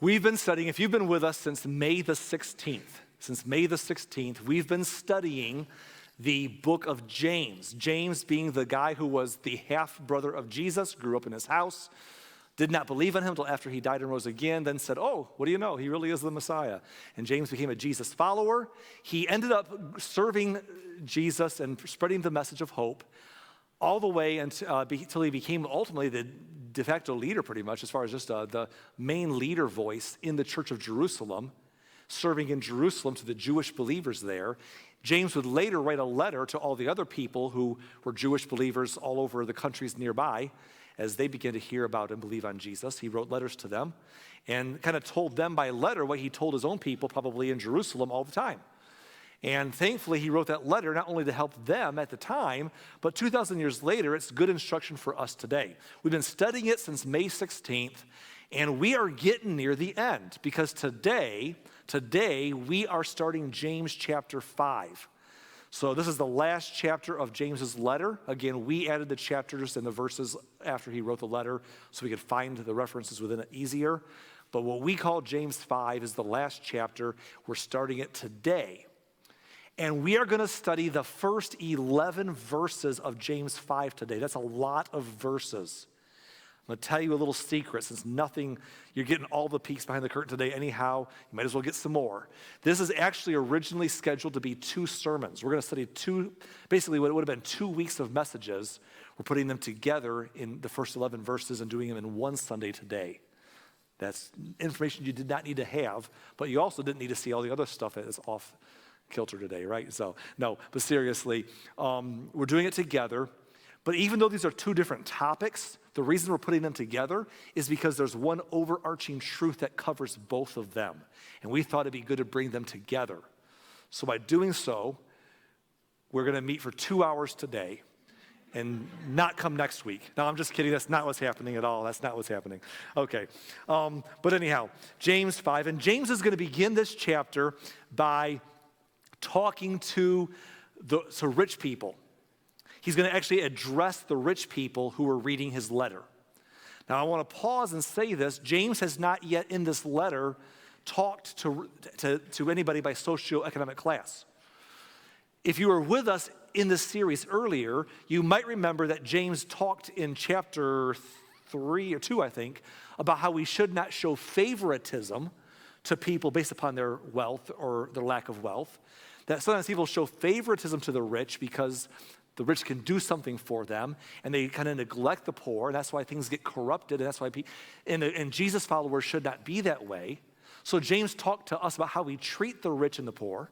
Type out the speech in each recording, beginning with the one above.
We've been studying, if you've been with us since May the 16th, we've been studying the book of James. James being the guy who was the half-brother of Jesus, grew up in his house, did not believe in him until after he died and rose again, then said, oh, what do you know? He really is the Messiah. And James became a Jesus follower. He ended up serving Jesus and spreading the message of hope all the way until he became ultimately the de facto leader pretty much, as far as just the main leader voice in the church of Jerusalem, serving in Jerusalem to the Jewish believers there. James would later write a letter to all the other people who were Jewish believers all over the countries nearby as they began to hear about and believe on Jesus. He wrote letters to them and kind of told them by letter what he told his own people probably in Jerusalem all the time. And thankfully, he wrote that letter not only to help them at the time, but 2,000 years later, it's good instruction for us today. We've been studying it since May 16th, and we are getting near the end because today we are starting James chapter 5. So this is the last chapter of James's letter. Again, we added the chapters and the verses after he wrote the letter so we could find the references within it easier. But what we call James 5 is the last chapter. We're starting it today. And we are going to study the first 11 verses of James 5 today. That's a lot of verses. I'm going to tell you a little secret, since you're getting all the peeks behind the curtain today anyhow, you might as well get some more. This is actually originally scheduled to be 2 sermons. We're going to study basically what would have been 2 weeks of messages. We're putting them together in the first 11 verses and doing them in one Sunday today. That's information you did not need to have, but you also didn't need to see all the other stuff that is off kilter today, right? So, no, but seriously, we're doing it together. But even though these are 2 different topics, the reason we're putting them together is because there's one overarching truth that covers both of them. And we thought it'd be good to bring them together. So by doing so, we're going to meet for 2 hours today and not come next week. No, I'm just kidding. That's not what's happening at all. That's not what's happening. Okay. But anyhow, James 5. And James is going to begin this chapter by talking to rich people. He's going to actually address the rich people who are reading his letter. Now, I want to pause and say this. James has not yet in this letter talked to anybody by socioeconomic class. If you were with us in this series earlier, you might remember that James talked in chapter 3 or 2, I think, about how we should not show favoritism to people based upon their wealth or their lack of wealth. That sometimes people show favoritism to the rich because the rich can do something for them, and they kind of neglect the poor, and that's why things get corrupted, and that's why and Jesus followers should not be that way. So James talked to us about how we treat the rich and the poor,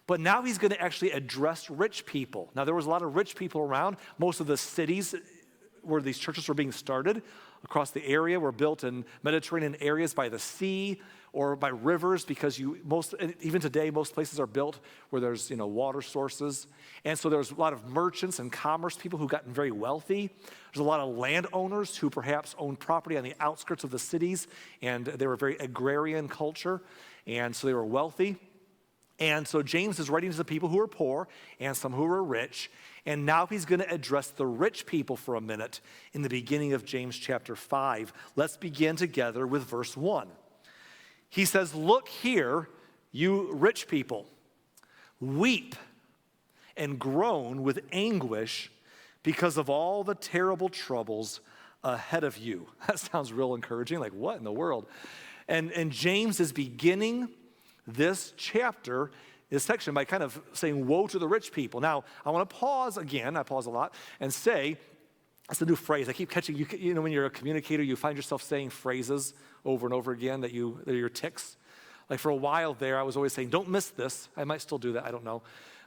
but now he's going to actually address rich people. Now, there was a lot of rich people around. Most of the cities where these churches were being started across the area were built in Mediterranean areas by the sea or by rivers, because even today, most places are built where there's water sources. And so there's a lot of merchants and commerce people who gotten very wealthy. There's a lot of landowners who perhaps owned property on the outskirts of the cities, and they were a very agrarian culture, and so they were wealthy. And so James is writing to the people who are poor and some who are rich, and now he's going to address the rich people for a minute in the beginning of James chapter 5. Let's begin together with verse 1. He says, "Look here, you rich people, weep and groan with anguish because of all the terrible troubles ahead of you." That sounds real encouraging, like what in the world? And James is beginning this section by kind of saying, woe to the rich people. Now, I want to pause again, I pause a lot, and say, that's a new phrase. I keep catching, when you're a communicator, you find yourself saying phrases over and over again that are your tics. Like for a while there, I was always saying, don't miss this. I might still do that, I don't know.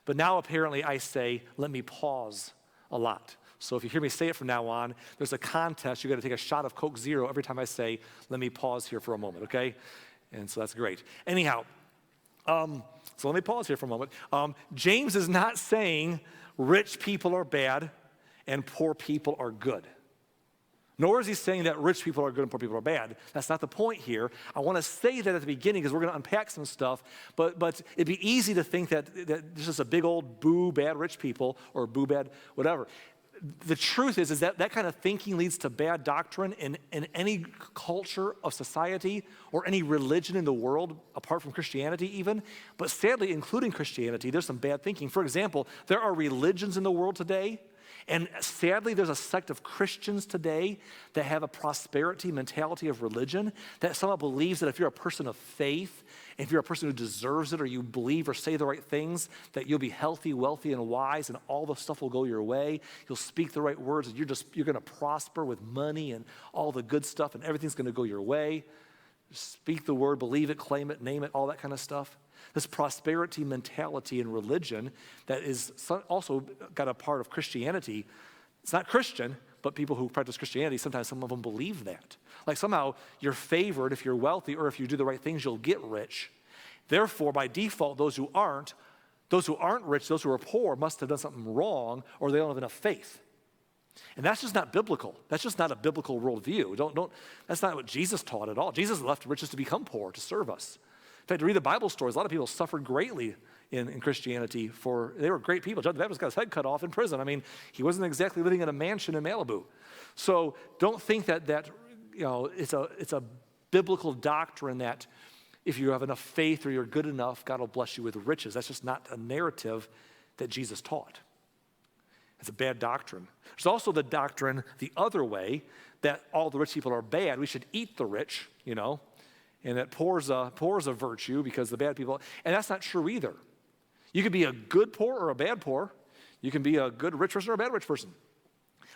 But now apparently I say, let me pause a lot. So if you hear me say it from now on, there's a contest. You got to take a shot of Coke Zero every time I say, let me pause here for a moment, okay? And so that's great. Anyhow, so let me pause here for a moment. James is not saying rich people are bad and poor people are good. Nor is he saying that rich people are good and poor people are bad. That's not the point here. I want to say that at the beginning because we're going to unpack some stuff, but it'd be easy to think that there's just a big old boo bad rich people or boo bad whatever. the truth is that that kind of thinking leads to bad doctrine in any culture of society or any religion in the world, apart from Christianity even. But sadly, including Christianity, there's some bad thinking. For example, there are religions in the world today, and sadly, there's a sect of Christians today that have a prosperity mentality of religion that somehow believes that if you're a person of faith, if you're a person who deserves it, or you believe or say the right things, that you'll be healthy, wealthy, and wise, and all the stuff will go your way. You'll speak the right words, and you're going to prosper with money and all the good stuff, and everything's going to go your way. Speak the word, believe it, claim it, name it, all that kind of stuff. This prosperity mentality in religion that is also got a part of Christianity. It's not Christian, but people who practice Christianity, sometimes some of them believe that. Like somehow you're favored if you're wealthy, or if you do the right things, you'll get rich. Therefore, by default, those who aren't rich, those who are poor, must have done something wrong, or they don't have enough faith. And that's just not biblical. That's just not a biblical worldview. That's not what Jesus taught at all. Jesus left riches to become poor, to serve us. In fact, to read the Bible stories, a lot of people suffered greatly in Christianity. They were great people. John the Baptist got his head cut off in prison. I mean, he wasn't exactly living in a mansion in Malibu. So don't think that it's a biblical doctrine that if you have enough faith or you're good enough, God will bless you with riches. That's just not a narrative that Jesus taught. It's a bad doctrine. There's also the doctrine the other way, that all the rich people are bad. We should eat the rich, and that poor's a virtue because the bad people, and that's not true either. You can be a good poor or a bad poor. You can be a good rich person or a bad rich person.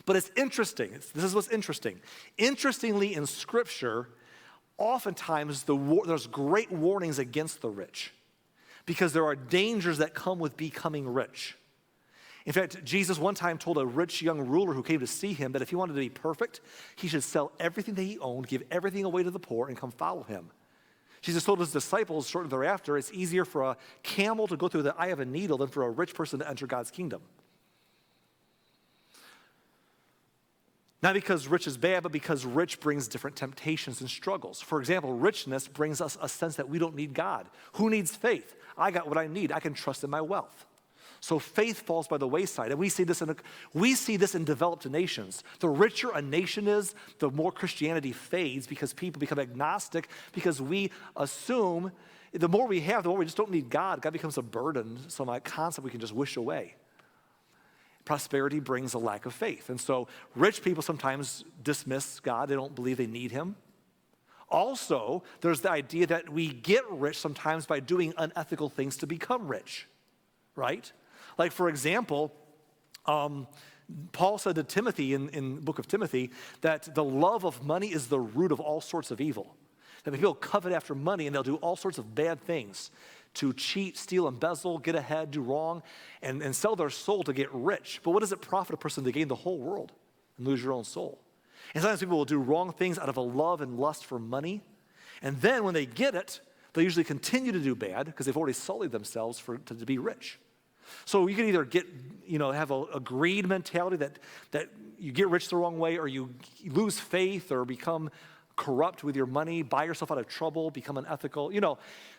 But it's interesting. This is what's interesting. Interestingly, in Scripture, oftentimes there's great warnings against the rich because there are dangers that come with becoming rich. In fact, Jesus one time told a rich young ruler who came to see him that if he wanted to be perfect, he should sell everything that he owned, give everything away to the poor, and come follow him. Jesus told his disciples shortly thereafter, it's easier for a camel to go through the eye of a needle than for a rich person to enter God's kingdom. Not because rich is bad, but because rich brings different temptations and struggles. For example, richness brings us a sense that we don't need God. Who needs faith? I got what I need. I can trust in my wealth. So faith falls by the wayside, and we see this in developed nations. The richer a nation is, the more Christianity fades because people become agnostic because we assume the more we have, the more we just don't need God. God becomes a burden, some concept we can just wish away. Prosperity brings a lack of faith, and so rich people sometimes dismiss God. They don't believe they need him. Also, there's the idea that we get rich sometimes by doing unethical things to become rich, right? Like, for example, Paul said to Timothy in the book of Timothy that the love of money is the root of all sorts of evil. That people covet after money and they'll do all sorts of bad things to cheat, steal, embezzle, get ahead, do wrong, and sell their soul to get rich. But what does it profit a person to gain the whole world and lose your own soul? And sometimes people will do wrong things out of a love and lust for money. And then when they get it, they usually continue to do bad because they've already sullied themselves to be rich. So you can either have a greed mentality that you get rich the wrong way, or you lose faith or become corrupt with your money, buy yourself out of trouble, become unethical.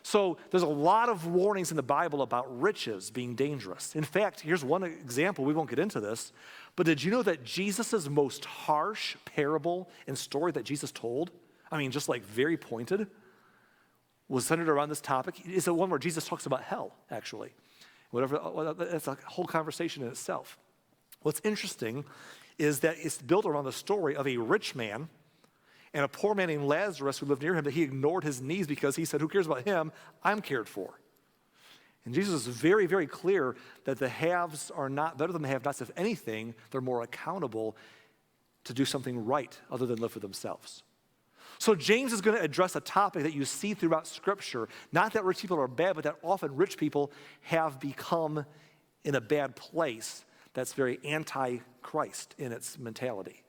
So there's a lot of warnings in the Bible about riches being dangerous. In fact, here's one example. We won't get into this, but did you know that Jesus' most harsh parable and story that Jesus told, just like very pointed, was centered around this topic? It's the one where Jesus talks about hell, actually. That's a whole conversation in itself. What's interesting is that it's built around the story of a rich man and a poor man named Lazarus who lived near him, that he ignored his needs because he said, who cares about him? I'm cared for. And Jesus is very, very clear that the haves are not better than the have-nots. If anything, they're more accountable to do something right other than live for themselves. So James is going to address a topic that you see throughout Scripture, not that rich people are bad, but that often rich people have become in a bad place that's very anti-Christ in its mentality.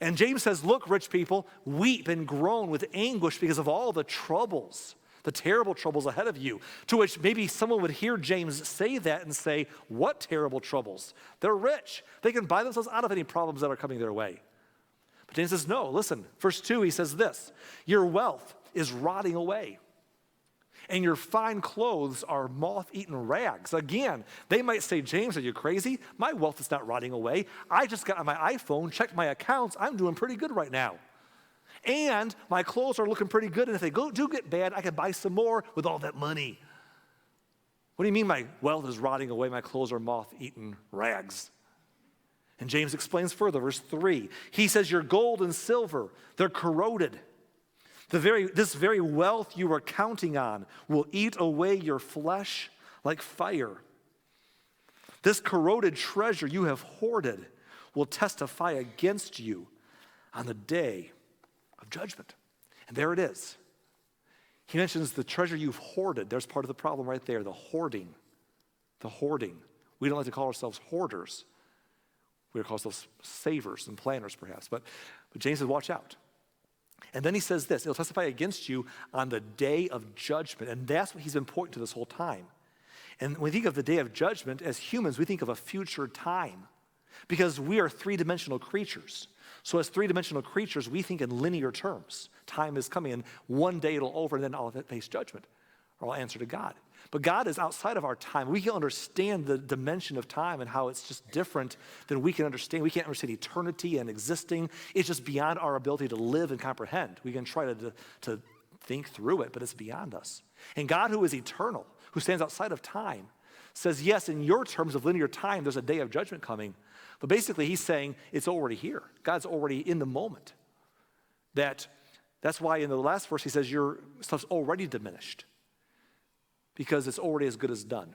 And James says, look, rich people, weep and groan with anguish because of all the troubles, the terrible troubles ahead of you. To which maybe someone would hear James say that and say, what terrible troubles? They're rich. They can buy themselves out of any problems that are coming their way. But James says, no, listen. Verse 2, he says this, your wealth is rotting away. and your fine clothes are moth-eaten rags. Again, they might say, James, are you crazy? My wealth is not rotting away. I just got on my iPhone, checked my accounts. I'm doing pretty good right now. And my clothes are looking pretty good, and if they do get bad, I can buy some more with all that money. What do you mean my wealth is rotting away? My clothes are moth-eaten rags. And James explains further, verse 3. He says, your gold and silver, they're corroded. This very wealth you are counting on will eat away your flesh like fire. This corroded treasure you have hoarded will testify against you on the day of judgment. And there it is. He mentions the treasure you've hoarded. There's part of the problem right there, the hoarding. The hoarding. We don't like to call ourselves hoarders. We would call ourselves savers and planners perhaps. But James says, watch out. And then he says this, it'll testify against you on the day of judgment. And that's what he's been pointing to this whole time. And when we think of the day of judgment, as humans, we think of a future time because we are three-dimensional creatures. So as three-dimensional creatures, we think in linear terms. Time is coming, and one day it'll over, and then I'll face judgment, or I'll answer to God. But God is outside of our time. We can understand the dimension of time and how it's just different than we can understand. We can't understand eternity and existing. It's just beyond our ability to live and comprehend. We can try to think through it, but it's beyond us. And God, who is eternal, who stands outside of time, says, yes, in your terms of linear time, there's a day of judgment coming. But basically, he's saying it's already here. God's already in the moment. That's why in the last verse, he says your stuff's already diminished because it's already as good as done.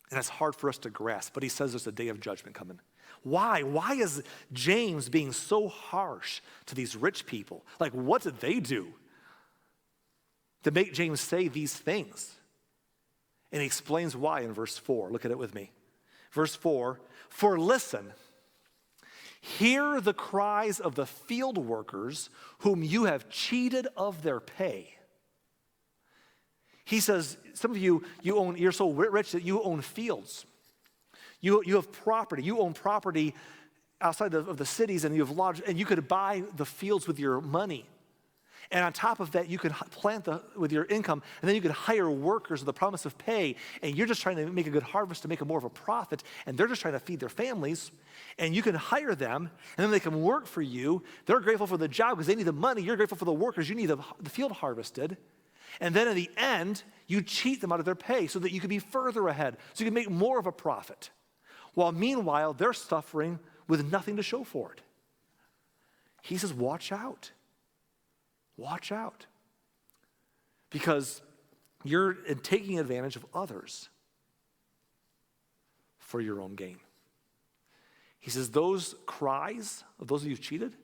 And it's hard for us to grasp, but he says there's a day of judgment coming. Why? Why is James being so harsh to these rich people? Like, what did they do to make James say these things? And he explains why in verse 4. Look at it with me. Verse 4, for listen, hear the cries of the field workers whom you have cheated of their pay. He says, some of you're so rich that you own fields. You have property. You own property outside of the cities, and you have lodged, and you could buy the fields with your money. And on top of that, you could plant with your income, and then you could hire workers with the promise of pay, and you're just trying to make a good harvest to make more of a profit, and they're just trying to feed their families, and you can hire them, and then they can work for you. They're grateful for the job because they need the money. You're grateful for the workers. You need the field harvested. And then in the end, you cheat them out of their pay so that you can be further ahead, so you can make more of a profit. While meanwhile, they're suffering with nothing to show for it. He says, watch out. Watch out. Because you're taking advantage of others for your own gain. He says, those cries of those of you who've cheated,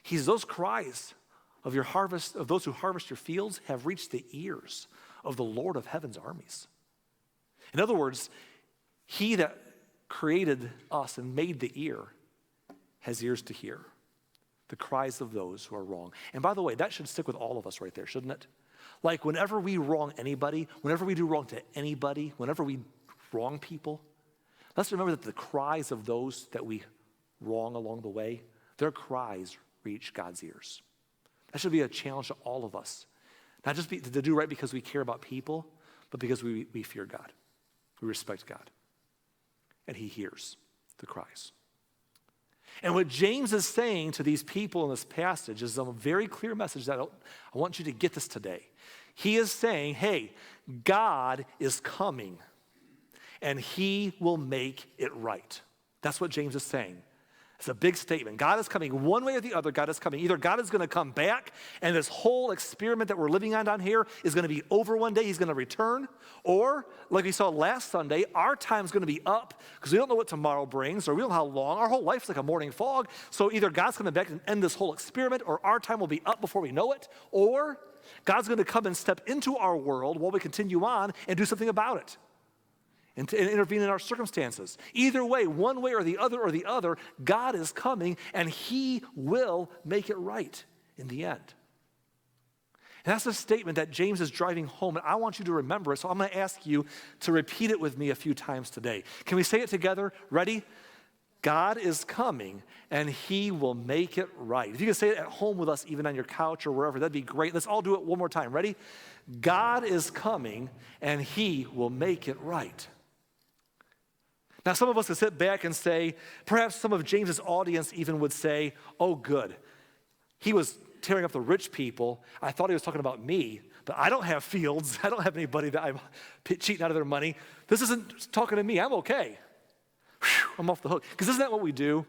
he says, those cries of your harvest, of those who harvest your fields, have reached the ears of the Lord of heaven's armies. In other words, he that created us and made the ear has ears to hear the cries of those who are wrong. And by the way, that should stick with all of us right there, shouldn't it? Like whenever we wrong anybody, whenever we do wrong to anybody, whenever we wrong people, let's remember that the cries of those that we wrong along the way, their cries reach God's ears. That should be a challenge to all of us. Not just to do right because we care about people, but because we fear God. We respect God. And he hears the cries. And what James is saying to these people in this passage is a very clear message that I want you to get this today. He is saying, hey, God is coming and he will make it right. That's what James is saying. It's a big statement. God is coming one way or the other. God is coming. Either God is going to come back and this whole experiment that we're living on down here is going to be over one day. He's going to return. Or, like we saw last Sunday, our time's going to be up because we don't know what tomorrow brings or we don't know how long. Our whole life's like a morning fog. So either God's coming back and end this whole experiment or our time will be up before we know it. Or God's going to come and step into our world while we continue on and do something about it. And to intervene in our circumstances. Either way, one way or the other, God is coming and he will make it right in the end. And that's a statement that James is driving home, and I want you to remember it, so I'm going to ask you to repeat it with me a few times today. Can we say it together? Ready? God is coming, and he will make it right. If you can say it at home with us, even on your couch or wherever, that'd be great. Let's all do it one more time. Ready? God is coming, and he will make it right. Now, some of us could sit back and say, perhaps some of James's audience even would say, oh, good. He was tearing up the rich people. I thought he was talking about me, but I don't have fields. I don't have anybody that I'm cheating out of their money. This isn't talking to me. I'm okay. Whew, I'm off the hook. Because isn't that what we do?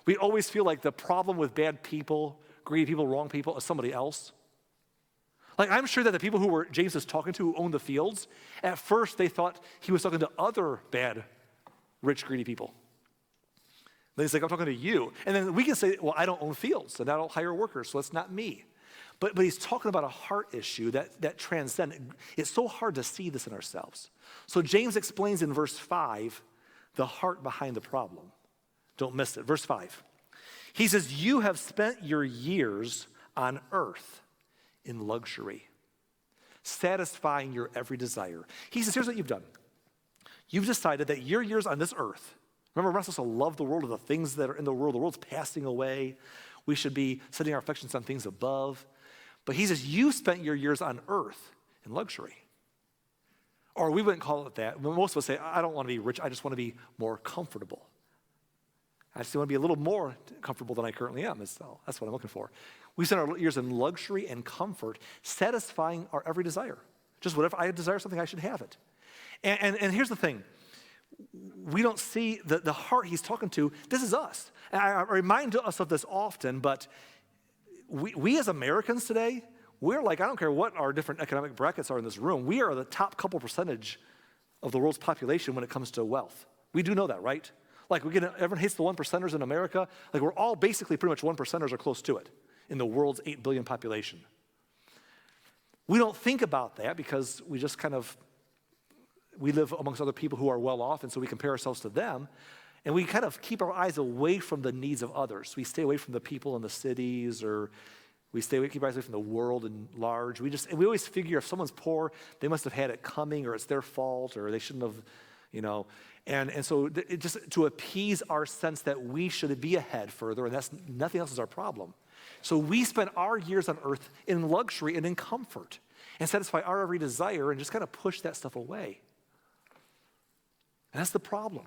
We always feel like the problem with bad people, greedy people, wrong people is somebody else. Like, I'm sure that the people who James was talking to who owned the fields, at first they thought he was talking to other bad, rich, greedy people. Then he's like, I'm talking to you. And then we can say, well, I don't own fields, and I don't hire workers, so it's not me. But he's talking about a heart issue that transcends. It's so hard to see this in ourselves. So James explains in verse 5 the heart behind the problem. Don't miss it. Verse 5. He says, you have spent your years on earth in luxury, satisfying your every desire. He says, here's what you've done. You've decided that your years on this earth, remember, we're not supposed to love the world or the things that are in the world. The world's passing away. We should be setting our affections on things above. But he says, you spent your years on earth in luxury. Or we wouldn't call it that. Most of us say, I don't want to be rich. I just want to be more comfortable. I just want to be a little more comfortable than I currently am. So that's what I'm looking for. We spend our years in luxury and comfort, satisfying our every desire. Just whatever I desire something, I should have it. And here's the thing. We don't see the heart he's talking to. This is us. And I remind us of this often, but we as Americans today, we're like, I don't care what our different economic brackets are in this room, we are the top couple percentage of the world's population when it comes to wealth. We do know that, right? Like everyone hates the 1%ers in America. Like we're all basically pretty much 1%ers or close to it in the world's 8 billion population. We don't think about that because we just we live amongst other people who are well off, and so we compare ourselves to them, and we kind of keep our eyes away from the needs of others. We stay away from the people in the cities, or keep our eyes away from the world in large. We always figure if someone's poor, they must have had it coming, or it's their fault, or they shouldn't have, And so it just to appease our sense that we should be ahead further, and that's nothing else is our problem. So we spend our years on earth in luxury and in comfort, and satisfy our every desire, and just kind of push that stuff away. And that's the problem,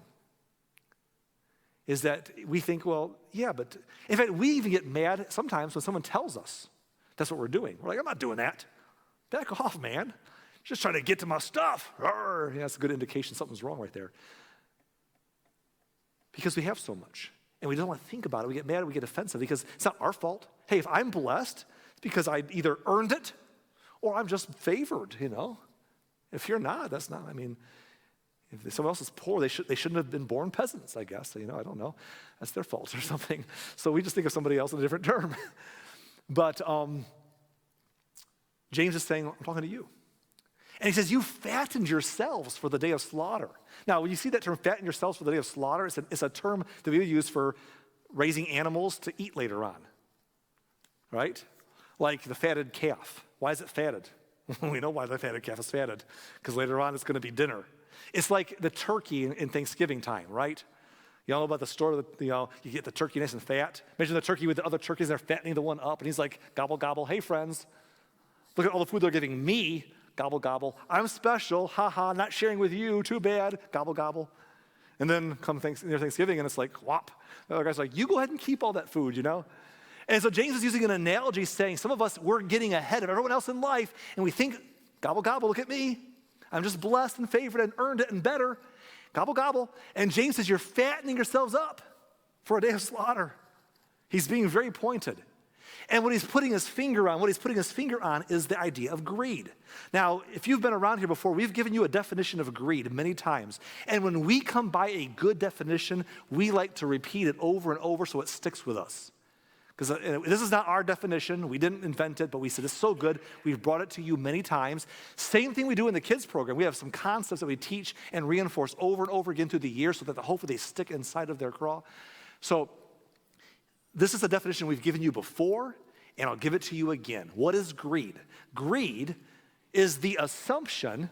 is that we think, well, yeah, but in fact, we even get mad sometimes when someone tells us that's what we're doing. We're like, I'm not doing that. Back off, man. Just trying to get to my stuff. Yeah, that's a good indication something's wrong right there. Because we have so much, and we don't want to think about it. We get mad, we get offensive, because it's not our fault. Hey, if I'm blessed, it's because I either earned it or I'm just favored, If you're not, that's not, if someone else is poor, they shouldn't have been born peasants, I guess. I don't know. That's their fault or something. So we just think of somebody else in a different term. But James is saying, I'm talking to you. And he says, you fattened yourselves for the day of slaughter. Now, when you see that term, fatten yourselves for the day of slaughter, it's a term that we use for raising animals to eat later on, right? Like the fatted calf. Why is it fatted? We know why the fatted calf is fatted, because later on it's going to be dinner. It's like the turkey in Thanksgiving time, right? You all know about the story that, you get the turkey nice and fat. Imagine the turkey with the other turkeys, they're fattening the one up, and he's like, gobble, gobble, hey, friends, look at all the food they're giving me, gobble, gobble. I'm special, ha, not sharing with you, too bad, gobble, gobble. And then come Thanksgiving, and it's like, whop. The other guy's like, you go ahead and keep all that food, And so James is using an analogy saying some of us, we're getting ahead of everyone else in life, and we think, gobble, gobble, look at me. I'm just blessed and favored and earned it and better. Gobble, gobble. And James says, you're fattening yourselves up for a day of slaughter. He's being very pointed. And what he's putting his finger on is the idea of greed. Now, if you've been around here before, we've given you a definition of greed many times. And when we come by a good definition, we like to repeat it over and over so it sticks with us. Because this is not our definition. We didn't invent it, but we said it's so good. We've brought it to you many times. Same thing we do in the kids program. We have some concepts that we teach and reinforce over and over again through the year so that hopefully they stick inside of their craw. So this is a definition we've given you before, and I'll give it to you again. What is greed? Greed is the assumption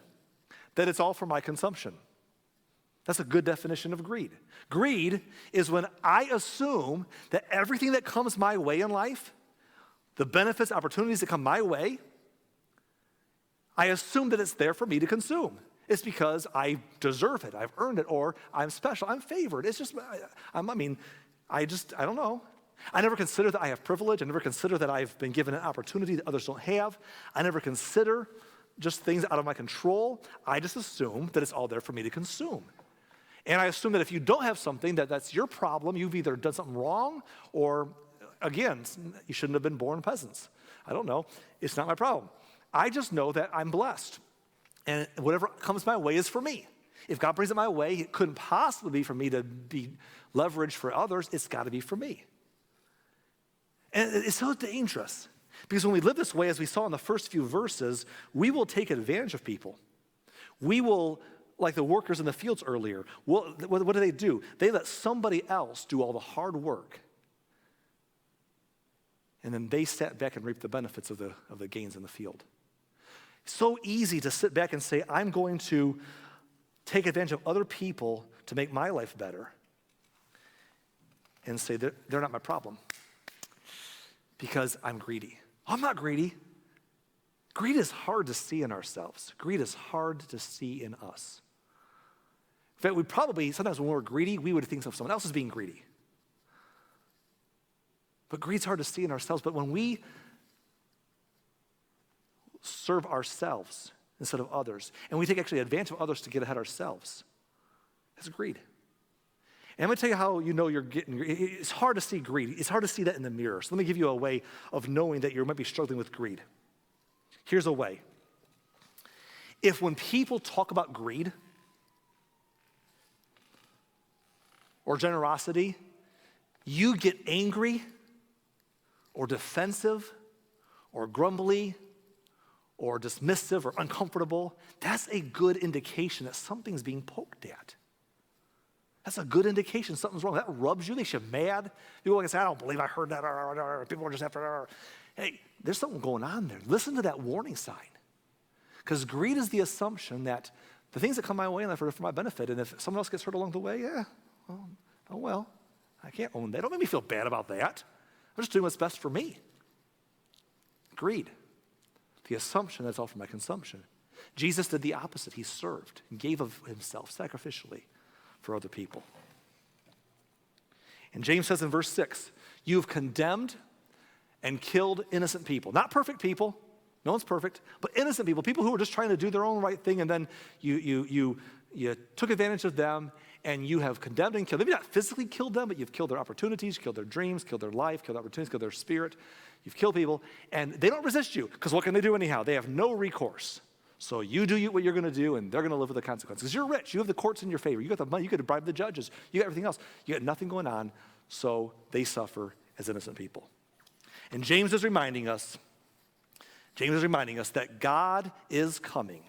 that it's all for my consumption. That's a good definition of greed. Greed is when I assume that everything that comes my way in life, the benefits, opportunities that come my way, I assume that it's there for me to consume. It's because I deserve it, I've earned it, or I'm special, I'm favored. It's just, I don't know. I never consider that I have privilege. I never consider that I've been given an opportunity that others don't have. I never consider just things out of my control. I just assume that it's all there for me to consume. And I assume that if you don't have something, that's your problem. You've either done something wrong, or again, you shouldn't have been born peasants. I don't know. It's not my problem. I just know that I'm blessed. And whatever comes my way is for me. If God brings it my way, it couldn't possibly be for me to be leveraged for others. It's got to be for me. And it's so dangerous. Because when we live this way, as we saw in the first few verses, we will take advantage of people. We will, like the workers in the fields earlier, what do? They let somebody else do all the hard work. And then they sat back and reaped the benefits of the gains in the field. So easy to sit back and say, I'm going to take advantage of other people to make my life better. And say that they're not my problem. Because I'm greedy. I'm not greedy. Greed is hard to see in ourselves. Greed is hard to see in us. In fact, we probably, sometimes when we're greedy, we would think of someone else as being greedy. But greed's hard to see in ourselves. But when we serve ourselves instead of others, and we take actually advantage of others to get ahead ourselves, that's greed. And I'm going to tell you how you know you're getting, it's hard to see greed. It's hard to see that in the mirror. So let me give you a way of knowing that you might be struggling with greed. Here's a way. If when people talk about greed or generosity, you get angry or defensive or grumbly or dismissive or uncomfortable, that's a good indication that something's being poked at. That's a good indication something's wrong. That rubs you, makes you mad. People can say, I don't believe I heard that. People are just after. Hey, there's something going on there. Listen to that warning sign. Because greed is the assumption that the things that come my way in life are for my benefit. And if someone else gets hurt along the way, well, I can't own that. Don't make me feel bad about that. I'm just doing what's best for me. Greed. The assumption that's all for my consumption. Jesus did the opposite. He served and gave of himself sacrificially for other people. And James says in verse 6, you've condemned and killed innocent people. Not perfect people. No one's perfect. But innocent people. People who were just trying to do their own right thing, and then you took advantage of them, and you have condemned and killed. Maybe not physically killed them, but you've killed their opportunities, killed their dreams, killed their life, killed their opportunities, killed their spirit. You've killed people, and they don't resist you, because what can they do anyhow? They have no recourse. So you do what you're going to do, and they're going to live with the consequences. Because you're rich. You have the courts in your favor. You got the money. You could bribe the judges. You got everything else. You got nothing going on, so they suffer as innocent people. And James is reminding us that God is coming,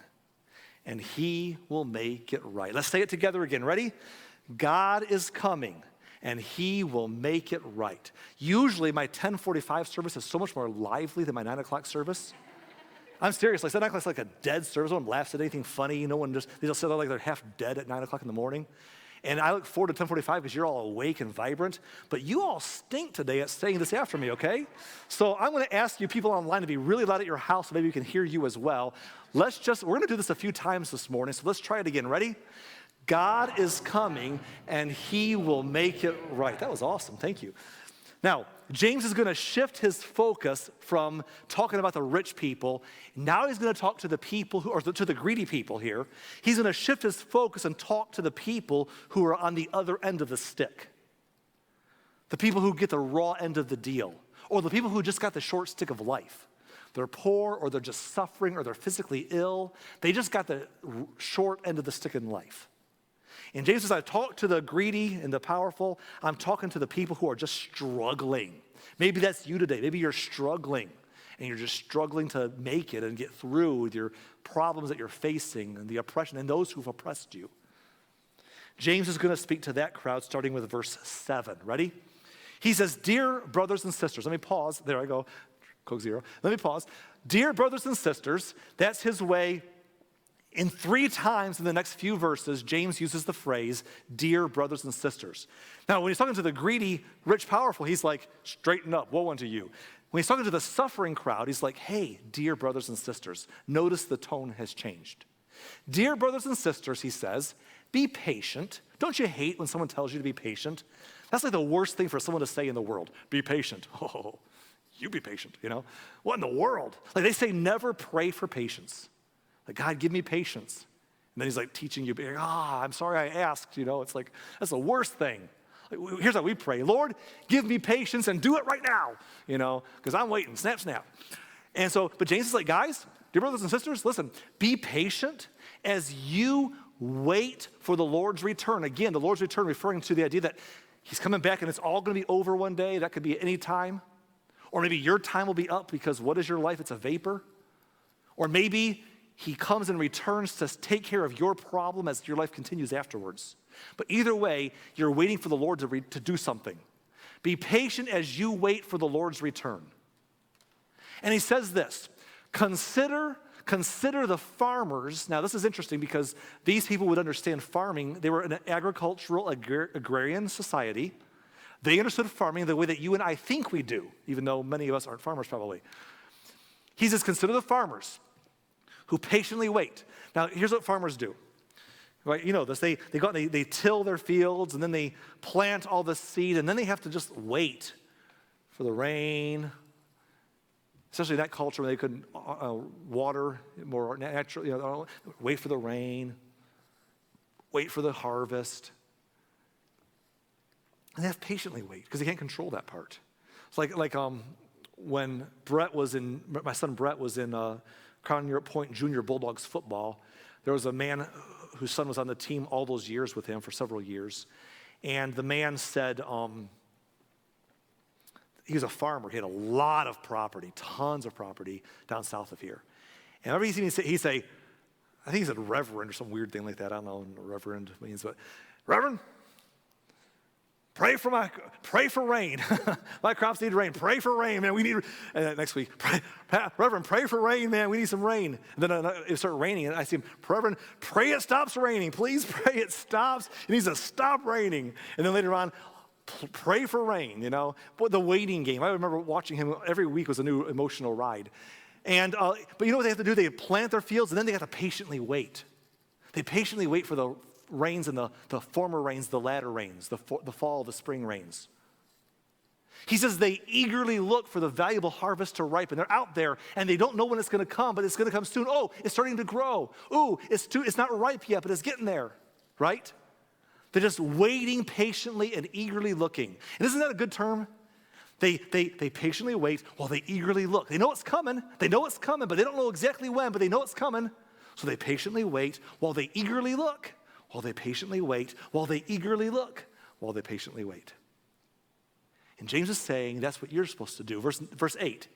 and he will make it right. Let's say it together again. Ready? God is coming, and he will make it right. Usually my 10:45 service is so much more lively than my 9 o'clock service. I'm serious. Like 9 o'clock is like a dead service. No one laughs at anything funny. No one they just sit there like they're half dead at 9 o'clock in the morning. And I look forward to 10:45 because you're all awake and vibrant. But you all stink today at saying this after me, okay? So I'm going to ask you people online to be really loud at your house so maybe we can hear you as well. We're going to do this a few times this morning, so let's try it again. Ready? God is coming, and he will make it right. That was awesome. Thank you. Now, James is going to shift his focus from talking about the rich people. Now he's going to talk to the people to the greedy people here. He's going to shift his focus and talk to the people who are on the other end of the stick. The people who get the raw end of the deal, or the people who just got the short stick of life. They're poor, or they're just suffering, or they're physically ill. They just got the short end of the stick in life. And James says, I talk to the greedy and the powerful. I'm talking to the people who are just struggling. Maybe that's you today. Maybe you're struggling, and you're just struggling to make it and get through with your problems that you're facing and the oppression and those who've oppressed you. James is going to speak to that crowd starting with verse 7. Ready? He says, dear brothers and sisters. Let me pause. There I go. Coke Zero. Let me pause. Dear brothers and sisters, that's his way And 3 times in the next few verses, James uses the phrase, dear brothers and sisters. Now, when he's talking to the greedy, rich, powerful, he's like, straighten up, woe unto you. When he's talking to the suffering crowd, he's like, hey, dear brothers and sisters. Notice the tone has changed. Dear brothers and sisters, he says, be patient. Don't you hate when someone tells you to be patient? That's like the worst thing for someone to say in the world. Be patient. Oh, you be patient, you know? What in the world? Like they say never pray for patience. Like, God, give me patience. And then he's like teaching you, I'm sorry I asked, you know? It's like, that's the worst thing. Like, here's how we pray. Lord, give me patience and do it right now, you know? Because I'm waiting, snap, snap. And so, but James is like, guys, dear brothers and sisters, listen, be patient as you wait for the Lord's return. Again, the Lord's return referring to the idea that he's coming back and it's all going to be over one day. That could be at any time. Or maybe your time will be up because what is your life? It's a vapor. Or maybe he comes and returns to take care of your problem as your life continues afterwards. But either way, you're waiting for the Lord to do something. Be patient as you wait for the Lord's return. And he says this, consider the farmers. Now, this is interesting because these people would understand farming. They were an agricultural, agrarian society. They understood farming the way that you and I think we do, even though many of us aren't farmers probably. He says, consider the farmers who patiently wait. Now, here's what farmers do. Right? You know this. They go out and they till their fields, and then they plant all the seed, and then they have to just wait for the rain. Especially in that culture where they couldn't water more naturally, you know, wait for the rain, wait for the harvest. And they have to patiently wait because they can't control that part. It's like when my son Brett was in Crown Europe Point Junior Bulldogs football. There was a man whose son was on the team all those years with him for several years. And the man said, he was a farmer. He had a lot of property, tons of property down south of here. And every time he'd say, I think he said reverend or some weird thing like that. I don't know what reverend means, but Reverend, pray for rain. My crops need rain. Pray for rain, man. We need. And then next week, Reverend, pray for rain, man. We need some rain. And then it started raining, and I see him, Reverend, pray it stops raining. Please pray it stops. It needs to stop raining. And then later on, pray for rain. You know, but the waiting game. I remember watching him every week was a new emotional ride. And but you know what they have to do? They plant their fields, and then they have to patiently wait. They patiently wait for the rains and the former rains, the latter rains, the fall, the spring rains. He says they eagerly look for the valuable harvest to ripen. They're out there and they don't know when it's going to come, but it's going to come soon. Oh, it's starting to grow. Ooh, it's not ripe yet, but it's getting there, right? They're just waiting patiently and eagerly looking. And isn't that a good term? They patiently wait while they eagerly look. They know it's coming. They know it's coming, but they don't know exactly when, but they know it's coming. So they patiently wait while they eagerly look. While they patiently wait, while they eagerly look, while they patiently wait. And James is saying that's what you're supposed to do. Verse 8,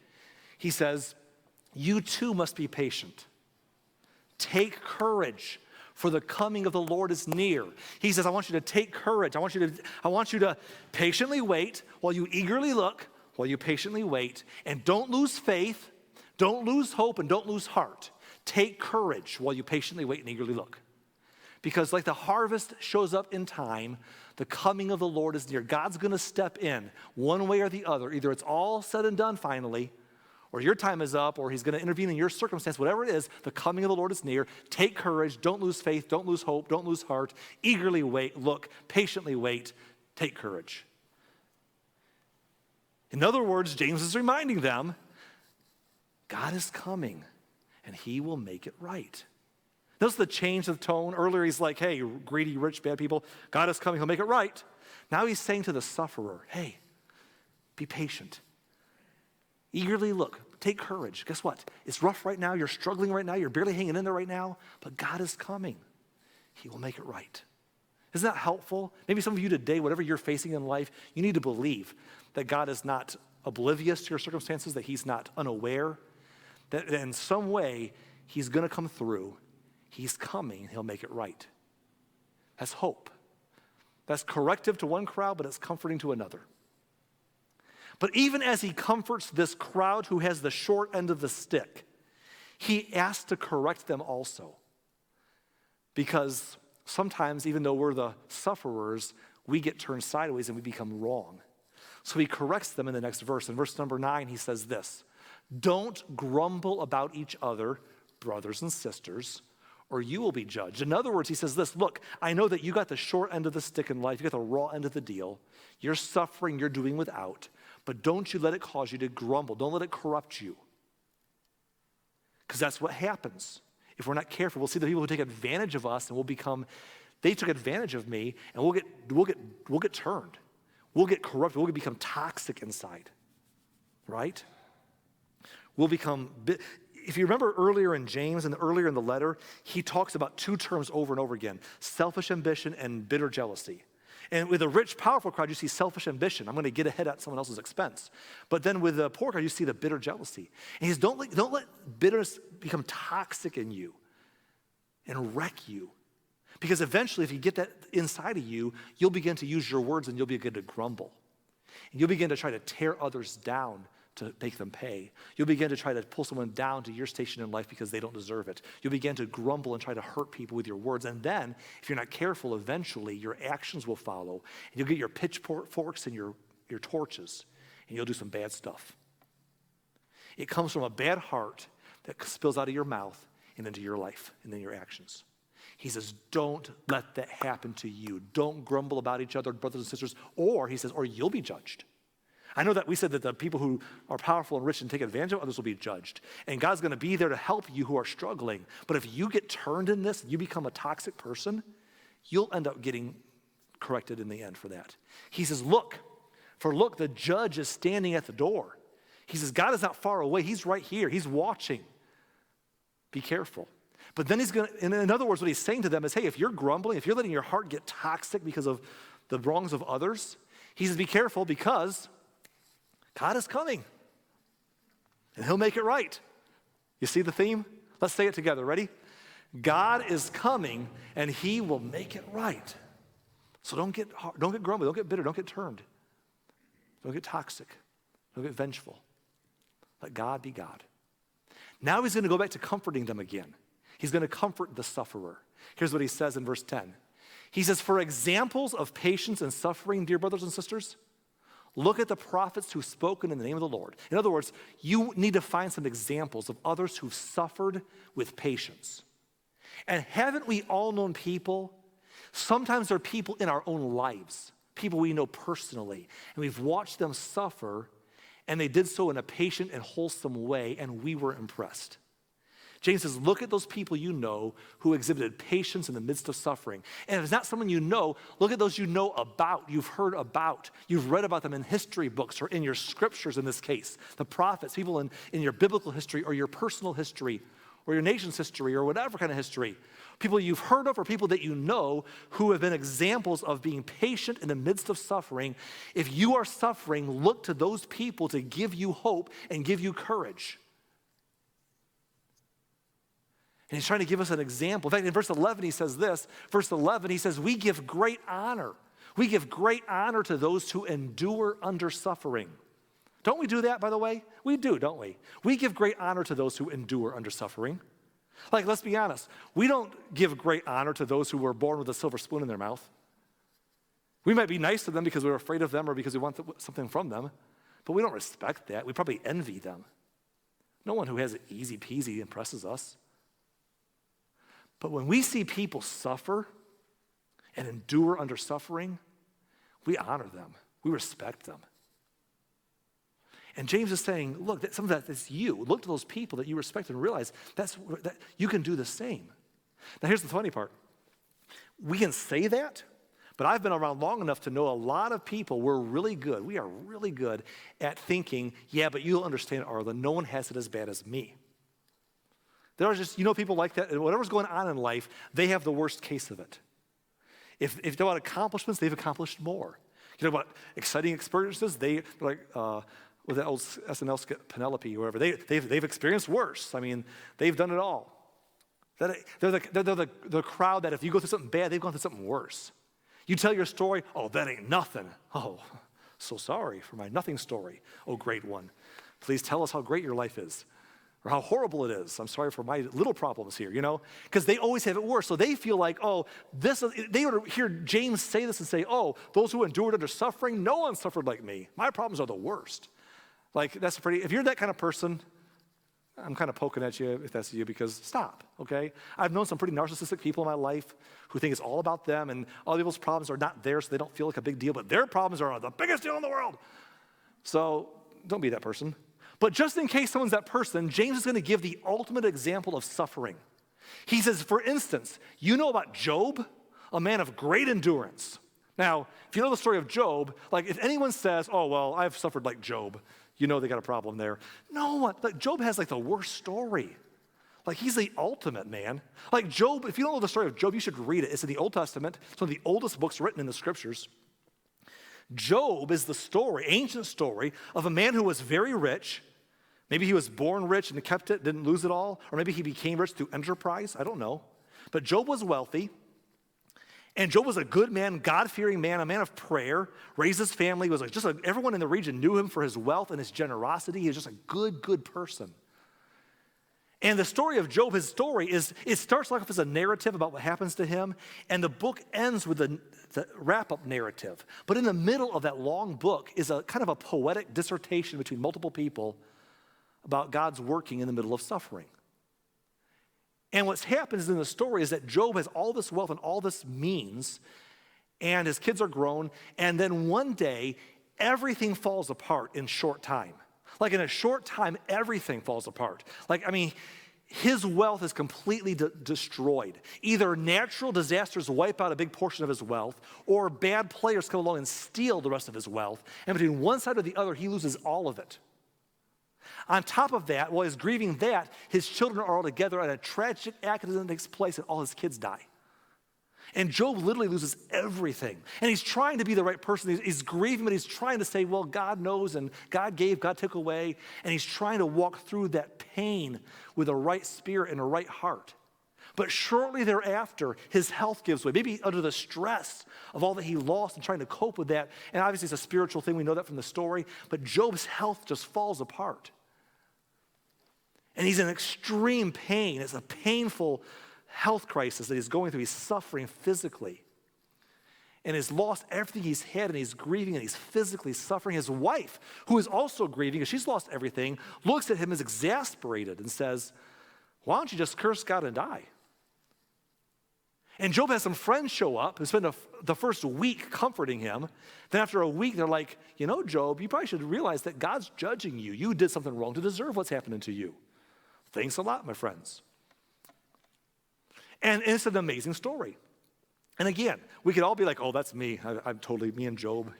he says, you too must be patient. Take courage, for the coming of the Lord is near. He says, I want you to take courage. I want you to patiently wait while you eagerly look, while you patiently wait, and don't lose faith, don't lose hope, and don't lose heart. Take courage while you patiently wait and eagerly look. Because like the harvest shows up in time, the coming of the Lord is near. God's going to step in one way or the other. Either it's all said and done finally, or your time is up, or he's going to intervene in your circumstance. Whatever it is, the coming of the Lord is near. Take courage. Don't lose faith. Don't lose hope. Don't lose heart. Eagerly wait. Look. Patiently wait. Take courage. In other words, James is reminding them, God is coming, and he will make it right. Notice the change of tone. Earlier he's like, hey, greedy, rich, bad people, God is coming, he'll make it right. Now he's saying to the sufferer, hey, be patient. Eagerly look, take courage. Guess what? It's rough right now, you're struggling right now, you're barely hanging in there right now, but God is coming. He will make it right. Isn't that helpful? Maybe some of you today, whatever you're facing in life, you need to believe that God is not oblivious to your circumstances, that he's not unaware, that in some way he's going to come through. He's coming, he'll make it right. That's hope. That's corrective to one crowd, but it's comforting to another. But even as he comforts this crowd who has the short end of the stick, he asks to correct them also. Because sometimes, even though we're the sufferers, we get turned sideways and we become wrong. So he corrects them in the next verse. In verse number 9, he says this: don't grumble about each other, brothers and sisters, or you will be judged. In other words, he says this: look, I know that you got the short end of the stick in life. You got the raw end of the deal. You're suffering, you're doing without. But don't you let it cause you to grumble. Don't let it corrupt you. Because that's what happens. If we're not careful, we'll see the people who take advantage of us and we'll become, they took advantage of me, and we'll get turned. We'll get corrupted. We'll become toxic inside, right? We'll become, if you remember earlier in James and earlier in the letter, he talks about two terms over and over again: selfish ambition and bitter jealousy. And with a rich, powerful crowd, you see selfish ambition. I'm going to get ahead at someone else's expense. But then with the poor crowd, you see the bitter jealousy. And he says, don't let bitterness become toxic in you and wreck you. Because eventually, if you get that inside of you, you'll begin to use your words and you'll begin to grumble. And you'll begin to try to tear others down to make them pay. You'll begin to try to pull someone down to your station in life because they don't deserve it. You'll begin to grumble and try to hurt people with your words. And then, if you're not careful, eventually your actions will follow. And you'll get your pitchforks and your torches, and you'll do some bad stuff. It comes from a bad heart that spills out of your mouth and into your life and then your actions. He says, don't let that happen to you. Don't grumble about each other, brothers and sisters, or he says, or you'll be judged. I know that we said that the people who are powerful and rich and take advantage of others will be judged. And God's going to be there to help you who are struggling. But if you get turned in this, you become a toxic person, you'll end up getting corrected in the end for that. He says, look, the judge is standing at the door. He says, God is not far away. He's right here. He's watching. Be careful. But then he's going to, in other words, what he's saying to them is, hey, if you're grumbling, if you're letting your heart get toxic because of the wrongs of others, he says, be careful, because God is coming, and he'll make it right. You see the theme? Let's say it together. Ready? God is coming, and he will make it right. So don't get grumpy, don't get bitter, don't get turned. Don't get toxic, don't get vengeful. Let God be God. Now he's going to go back to comforting them again. He's going to comfort the sufferer. Here's what he says in verse 10. He says, for examples of patience and suffering, dear brothers and sisters, look at the prophets who've spoken in the name of the Lord. In other words, you need to find some examples of others who've suffered with patience. And haven't we all known people? Sometimes there are people in our own lives, people we know personally, and we've watched them suffer, and they did so in a patient and wholesome way, and we were impressed. James says, look at those people you know who exhibited patience in the midst of suffering. And if it's not someone you know, look at those you know about, you've heard about, you've read about them in history books or in your scriptures in this case, the prophets, people in your biblical history or your personal history or your nation's history or whatever kind of history. People you've heard of or people that you know who have been examples of being patient in the midst of suffering. If you are suffering, look to those people to give you hope and give you courage. And he's trying to give us an example. In fact, in verse 11, he says this. Verse 11, he says, we give great honor. We give great honor to those who endure under suffering. Don't we do that, by the way? We do, don't we? We give great honor to those who endure under suffering. Like, let's be honest. We don't give great honor to those who were born with a silver spoon in their mouth. We might be nice to them because we're afraid of them or because we want something from them, but we don't respect that. We probably envy them. No one who has it easy peasy impresses us. But when we see people suffer and endure under suffering, we honor them. We respect them. And James is saying, look, some of that is you. Look to those people that you respect and realize that you can do the same. Now here's the funny part. We can say that, but I've been around long enough to know a lot of people, we are really good at thinking, yeah, but you'll understand, Arla, no one has it as bad as me. There are just, people like that, and whatever's going on in life, they have the worst case of it. If you talk about accomplishments, they've accomplished more. You talk about exciting experiences, they're like, with that old SNL skit, Penelope, or whatever, they've experienced worse. I mean, they've done it all. They're the crowd that if you go through something bad, they've gone through something worse. You tell your story, oh, that ain't nothing. Oh, so sorry for my nothing story. Oh, great one. Please tell us how great your life is. or how horrible it is. I'm sorry for my little problems here, because they always have it worse. So they feel like, they would hear James say this and say, those who endured under suffering, no one suffered like me. My problems are the worst. Like, if you're that kind of person, I'm kind of poking at you if that's you, because stop, okay? I've known some pretty narcissistic people in my life who think it's all about them, and other people's problems are not theirs, so they don't feel like a big deal, but their problems are the biggest deal in the world. So don't be that person. But just in case someone's that person, James is going to give the ultimate example of suffering. He says, for instance, you know about Job, a man of great endurance. Now, if you know the story of Job, like if anyone says, I've suffered like Job, they got a problem there. No, like Job has like the worst story. Like he's the ultimate, man. Like Job, if you don't know the story of Job, you should read it. It's in the Old Testament. It's one of the oldest books written in the scriptures. Job is the story, ancient story, of a man who was very rich. Maybe he was born rich and kept it, didn't lose it all. Or maybe he became rich through enterprise. I don't know. But Job was wealthy. And Job was a good man, God-fearing man, a man of prayer, raised his family, everyone in the region knew him for his wealth and his generosity. He was just a good person. And the story of Job, his story it starts off as a narrative about what happens to him, and the book ends with the wrap-up narrative. But in the middle of that long book is a kind of a poetic dissertation between multiple people about God's working in the middle of suffering. And what's happened in the story is that Job has all this wealth and all this means, and his kids are grown, and then one day, everything falls apart in short time. Like in a short time, everything falls apart. His wealth is completely destroyed. Either natural disasters wipe out a big portion of his wealth, or bad players come along and steal the rest of his wealth, and between one side or the other, he loses all of it. On top of that, while he's grieving that, his children are all together and a tragic accident takes place and all his kids die. And Job literally loses everything. And he's trying to be the right person. He's grieving, but he's trying to say, well, God knows, and God gave, God took away. And he's trying to walk through that pain with a right spirit and a right heart. But shortly thereafter, his health gives way, maybe under the stress of all that he lost and trying to cope with that. And obviously it's a spiritual thing, we know that from the story, but Job's health just falls apart. And he's in extreme pain. It's a painful health crisis that he's going through. He's suffering physically. And he's lost everything he's had, and he's grieving, and he's physically suffering. His wife, who is also grieving because she's lost everything, looks at him as exasperated and says, why don't you just curse God and die? And Job has some friends show up who spend the first week comforting him. Then after a week, they're like, Job, you probably should realize that God's judging you. You did something wrong to deserve what's happening to you. Thanks a lot, my friends. And it's an amazing story. And again, we could all be like, that's me. I'm totally me and Job,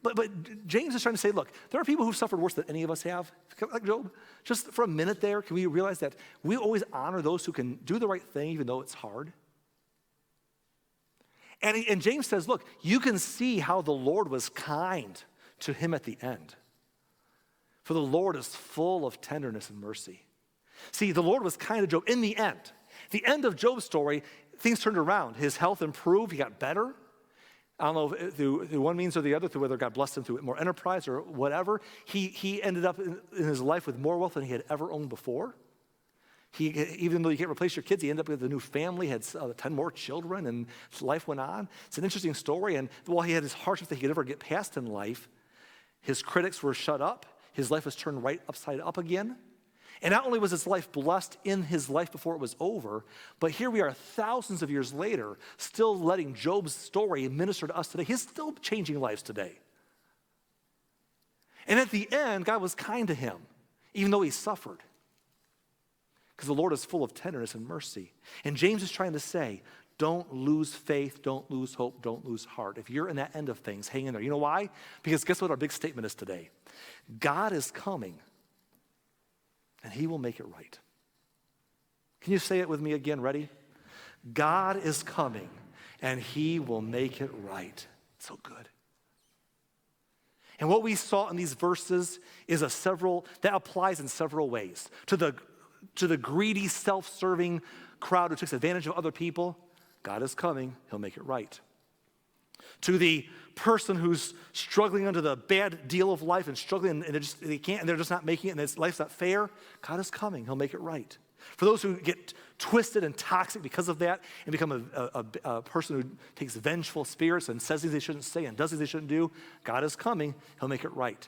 But James is trying to say, look, there are people who've suffered worse than any of us have, like Job. Just for a minute there, can we realize that we always honor those who can do the right thing even though it's hard? And James says, look, you can see how the Lord was kind to him at the end. For the Lord is full of tenderness and mercy. See, the Lord was kind to Job in the end. The end of Job's story, things turned around. His health improved. He got better. I don't know if through one means or the other, through whether God blessed him through more enterprise or whatever. He ended up in his life with more wealth than he had ever owned before. Even though you can't replace your kids, he ended up with a new family, had 10 more children, and life went on. It's an interesting story. And while he had his hardships that he could never get past in life, his critics were shut up. His life was turned right upside up again. And not only was his life blessed in his life before it was over, but here we are thousands of years later, still letting Job's story minister to us today. He's still changing lives today. And at the end, God was kind to him, even though he suffered. Because the Lord is full of tenderness and mercy. And James is trying to say, don't lose faith, don't lose hope, don't lose heart. If you're in that end of things, hang in there. You know why? Because guess what our big statement is today? God is coming, and he will make it right. Can you say it with me again? Ready? God is coming, and he will make it right. So good. And what we saw in these verses is that applies in several ways. To the greedy, self-serving crowd who takes advantage of other people, God is coming, he'll make it right. To the person who's struggling under the bad deal of life and struggling and they can't, and they're just not making it, and life's not fair, God is coming. He'll make it right. For those who get twisted and toxic because of that and become a person who takes vengeful spirits and says things they shouldn't say and does things they shouldn't do, God is coming. He'll make it right.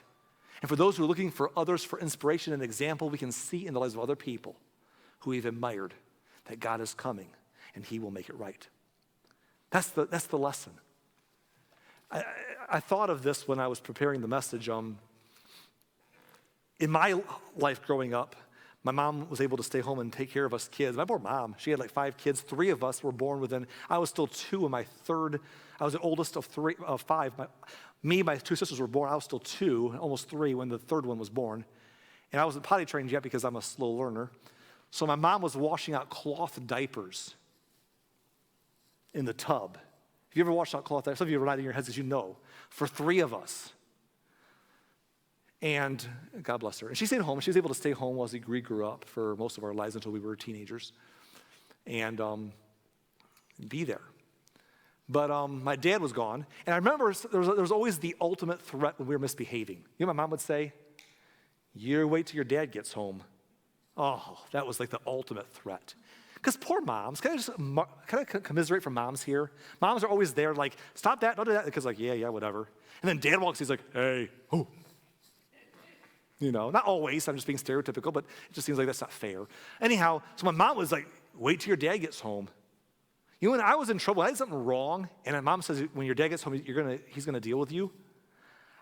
And for those who are looking for others for inspiration and example, we can see in the lives of other people who we've admired that God is coming and he will make it right. That's the lesson. I thought of this when I was preparing the message. In my life growing up, my mom was able to stay home and take care of us kids. My poor mom, she had like 5 kids. 3 of us were born within, I was still 2 in my third, I was the oldest of 5. My 2 sisters were born, I was still 2, almost 3 when the third one was born. And I wasn't potty trained yet because I'm a slow learner. So my mom was washing out cloth diapers in the tub. Have you ever washed out cloth diapers? Some of you are nodding your heads as you know. For 3 of us. And God bless her. And she stayed home. She was able to stay home while we grew up for most of our lives until we were teenagers. And be there. But my dad was gone. And I remember there was always the ultimate threat when we were misbehaving. You know what my mom would say? You wait till your dad gets home. Oh, that was like the ultimate threat. Because poor moms, can I commiserate for moms here? Moms are always there like, stop that, don't do that. Because like, yeah, whatever. And then dad walks, he's like, hey, oh. You know, not always, I'm just being stereotypical, but it just seems like that's not fair. Anyhow, so my mom was like, wait till your dad gets home. You know, when I was in trouble, I did something wrong, and my mom says, when your dad gets home, he's gonna deal with you.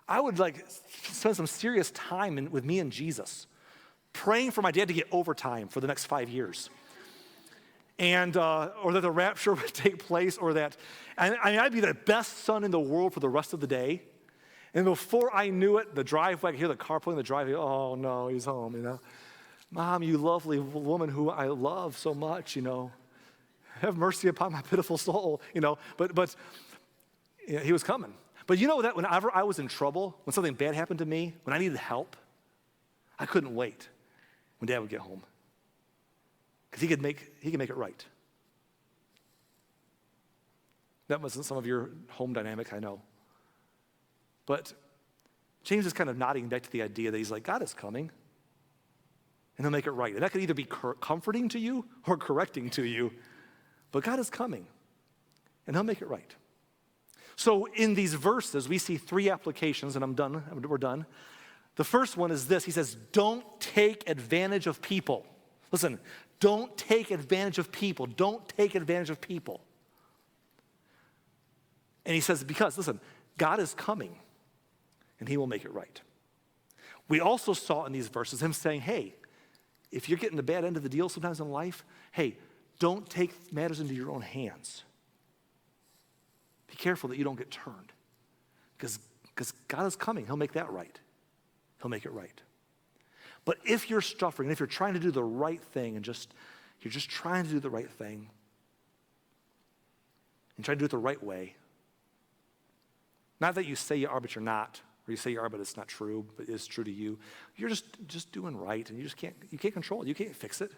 I would like spend some serious time with me and Jesus, praying for my dad to get overtime for the next 5 years. And, or that the rapture would take place, or that, and I'd be the best son in the world for the rest of the day. And before I knew it, the driveway, I could hear the car pulling the driveway. Oh no, he's home, you know. Mom, you lovely woman who I love so much, you know. Have mercy upon my pitiful soul, you know. But you know, he was coming. But you know that whenever I was in trouble, when something bad happened to me, when I needed help, I couldn't wait when Dad would get home. Because he could make it right. That wasn't some of your home dynamic, I know. But James is kind of nodding back to the idea that he's like, God is coming, and he'll make it right. And that could either be comforting to you or correcting to you, but God is coming, and he'll make it right. So in these verses, we see 3 applications, and we're done. The first one is this. He says, don't take advantage of people. Listen, don't take advantage of people. Don't take advantage of people. And he says, because, listen, God is coming, and he will make it right. We also saw in these verses him saying, hey, if you're getting the bad end of the deal sometimes in life, hey, don't take matters into your own hands. Be careful that you don't get turned. Because God is coming. He'll make that right. He'll make it right. But if you're suffering, if you're trying to do the right thing and you're just trying to do the right thing and trying to do it the right way, not that you say you are but you're not, or you say you are but it's not true, but it's true to you, you're just doing right and you can't control it. You can't fix it.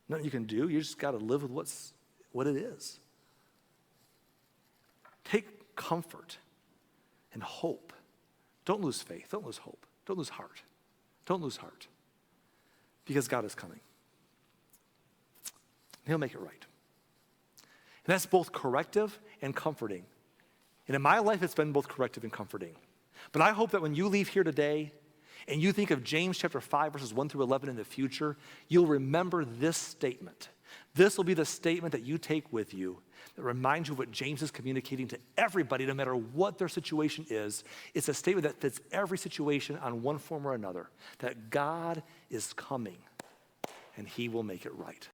Nothing you can do. You just got to live with what it is. Take comfort and hope. Don't lose faith. Don't lose hope. Don't lose heart. Don't lose heart. Because God is coming. He'll make it right. And that's both corrective and comforting. And in my life, it's been both corrective and comforting. But I hope that when you leave here today and you think of James chapter 5, verses 1 through 11 in the future, you'll remember this statement. This will be the statement that you take with you that reminds you of what James is communicating to everybody, no matter what their situation is. It's a statement that fits every situation on one form or another, that God is coming and he will make it right.